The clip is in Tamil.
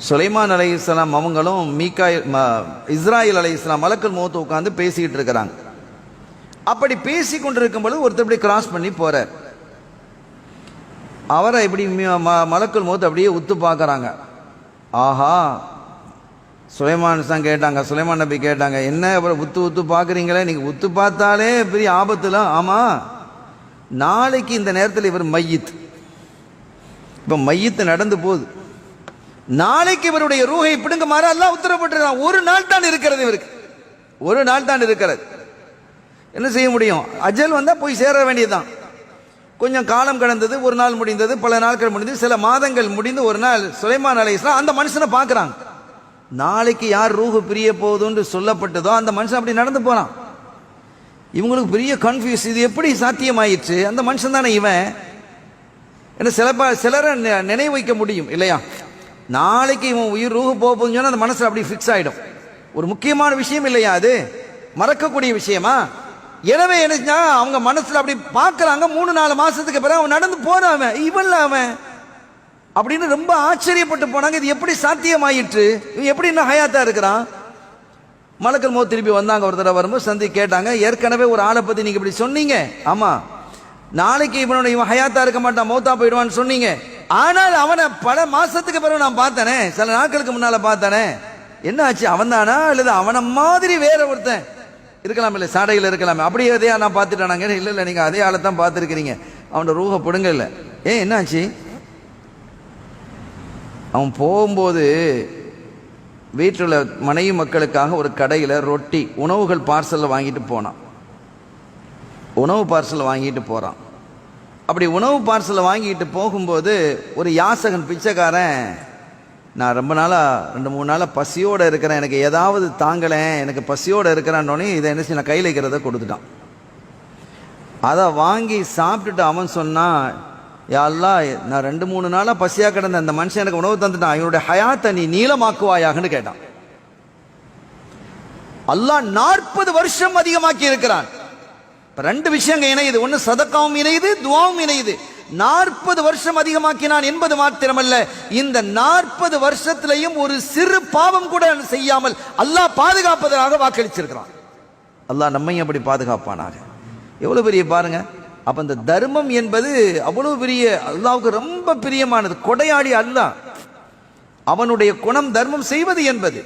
சுலைமான் அலைஹிஸ்ஸலாம் அவங்களும் இஸ்ராயில் அலைஹிஸ்ஸலாம் மலக்குல் மௌத் உட்காந்து பேசிக்கிட்டு இருக்கிறாங்க. அப்படி பேசி கொண்டிருக்கும் பொழுது ஒருத்தர் இப்படி கிராஸ் பண்ணி போறார். அவரை இப்படி மலக்குல் மௌத் அப்படியே உத்து பார்க்குறாங்க. ஆஹா, சுலைமான் தான் கேட்டாங்க, சுலைமான் நபி கேட்டாங்க, என்ன அப்புறம் உத்து பார்க்குறீங்களே, நீங்கள் உத்து பார்த்தாலே பெரிய ஆபத்துலாம். ஆமாம், நாளைக்கு இந்த நேரத்தில் இவர் மையத், இப்போ மையத்து நடந்து போகுது, நாளைக்கு இவருடைய ரூஹை பிடுங்குமாறு அல்லாஹ் உத்தரவிட்டிருக்கான். ஒரு நாள் தான் இருக்கிறது, இவருக்கு ஒரு நாள் தான் இருக்கிறது. என்ன செய்ய முடியும்? அஜல் வந்தால் போய் சேர வேண்டியதுதான். கொஞ்சம் காலம் கடந்தது, ஒரு நாள் முடிந்தது, பல நாட்கள் முடிந்தது, சில மாதங்கள் முடிந்து ஒரு நாள் சுலைமான் அலைஹிஸ்ஸலாம் அந்த மனுஷனை பார்க்குறாங்க. நாளைக்கு யார் ரூஹு பிரிய போகுதுன்னு சொல்லப்பட்டதோ அந்த மனுஷன் அப்படி நடந்து போகிறான். இவங்களுக்கு பெரிய கன்ஃபியூஸ், இது எப்படி சாத்தியமாயிடுச்சு? அந்த மனுஷன் தானே இவன். என்ன சிலரை நினைவு வைக்க முடியும் இல்லையா? நாளைக்கு இவன் உயிர் ரூஹு போகுதுன்னு சொன்னால் அந்த மனசில் அப்படி ஃபிக்ஸ் ஆகிடும். ஒரு முக்கியமான விஷயம் இல்லையா அது? மறக்கக்கூடிய விஷயமா? எனவே என்ன, அவங்க மனசுல அப்படி பார்க்கறாங்க. 3-4 மாசத்துக்கு பிறகு அவன் நடந்து போறான். இவன் அவன் அப்படின்னு ரொம்ப ஆச்சரியப்பட்டு போனாங்க. இது எப்படி சாத்தியமாயிற்று? இவன் எப்படி இன்னும் ஹயாத்தா இருக்கிறான்? மலக்குல் மௌத் திருப்பி வந்தாங்க. ஒரு தடவை வரும்போது சந்தி கேட்டாங்க, ஏற்கனவே ஒரு ஆளை பத்தி நீங்க இப்படி சொன்னீங்க. ஆமா, நாளைக்கு இவன் ஹயாத்தா இருக்க மாட்டான், மௌத்தா போயிடுவான்னு சொன்னீங்க. ஆனால் அவனை பல மாசத்துக்கு பிறகு நான் பார்த்தனே, சில நாட்களுக்கு முன்னால பார்த்தனே. என்ன ஆச்சு? அவன் தானா அல்லது அவனை மாதிரி வேற ஒருத்தன் இருக்கலாம், இல்லை சாடையில் இருக்கலாமே, அப்படியே அதே நான் பார்த்துட்டானாங்க. இல்லை இல்லை, நீங்கள் அதே ஆளை தான் பார்த்துருக்கிறீங்க, அவனோட ரூஹ பிடுங்க. இல்லை, என்னாச்சு? அவன் போகும்போது வீட்டில் உள்ள மனைவி மக்களுக்காக ஒரு கடையில் ரொட்டி உணவுகள் பார்சலில் வாங்கிட்டு போனான். உணவு பார்சலில் வாங்கிட்டு போகிறான். அப்படி உணவு பார்சலில் வாங்கிட்டு போகும்போது ஒரு யாசகன் பிச்சைக்காரன், நான் ரொம்ப நாளாக 2-3 நாளாக பசியோடு இருக்கிறேன், எனக்கு ஏதாவது தாங்கலேன், எனக்கு பசியோடு இருக்கிறான்னொன்னே இதை என்ன செய்ய, நான் கையில் இருக்கிறத கொடுத்துட்டான். அதை வாங்கி சாப்பிட்டுட்டு அவன் சொன்னான், யா அல்லாஹ், நான் 2-3 நாளாக பசியாக கிடந்த அந்த மனுஷன் எனக்கு உணவு தந்துட்டான், இவனுடைய ஹயாத்தை நீ நீளமாக்குவாயாகன்னு கேட்டான். அல்லாஹ் 40 வருஷம் அதிகமாக்கி இருக்கிறான். 2 விஷயங்கள் இணையுது, ஒன்று சதக்காவும் இணையுது, துவாவும் இணையுது. 40 வருஷம் அதிகமாக்கினான் என்பது மாத்திரமல்ல, இந்த 40 வருஷத்திலையும் ஒரு சிறு பாவம் கூட செய்யாமல் அல்லாஹ் பாதுகாப்பதற்காக வாக்களிச்சிருக்கிறான். அல்லாஹ் நம்மையும் அப்படி பாதுகாப்பானாக. எவ்வளவு பெரிய பாருங்க. அப்ப இந்த தர்மம் என்பது அவ்வளவு பெரிய, அல்லாஹ்வுக்கு ரொம்ப பிரியமானது. கொடையாடி அல்லாஹ், அவனுடைய குணம் தர்மம் செய்வது என்பது.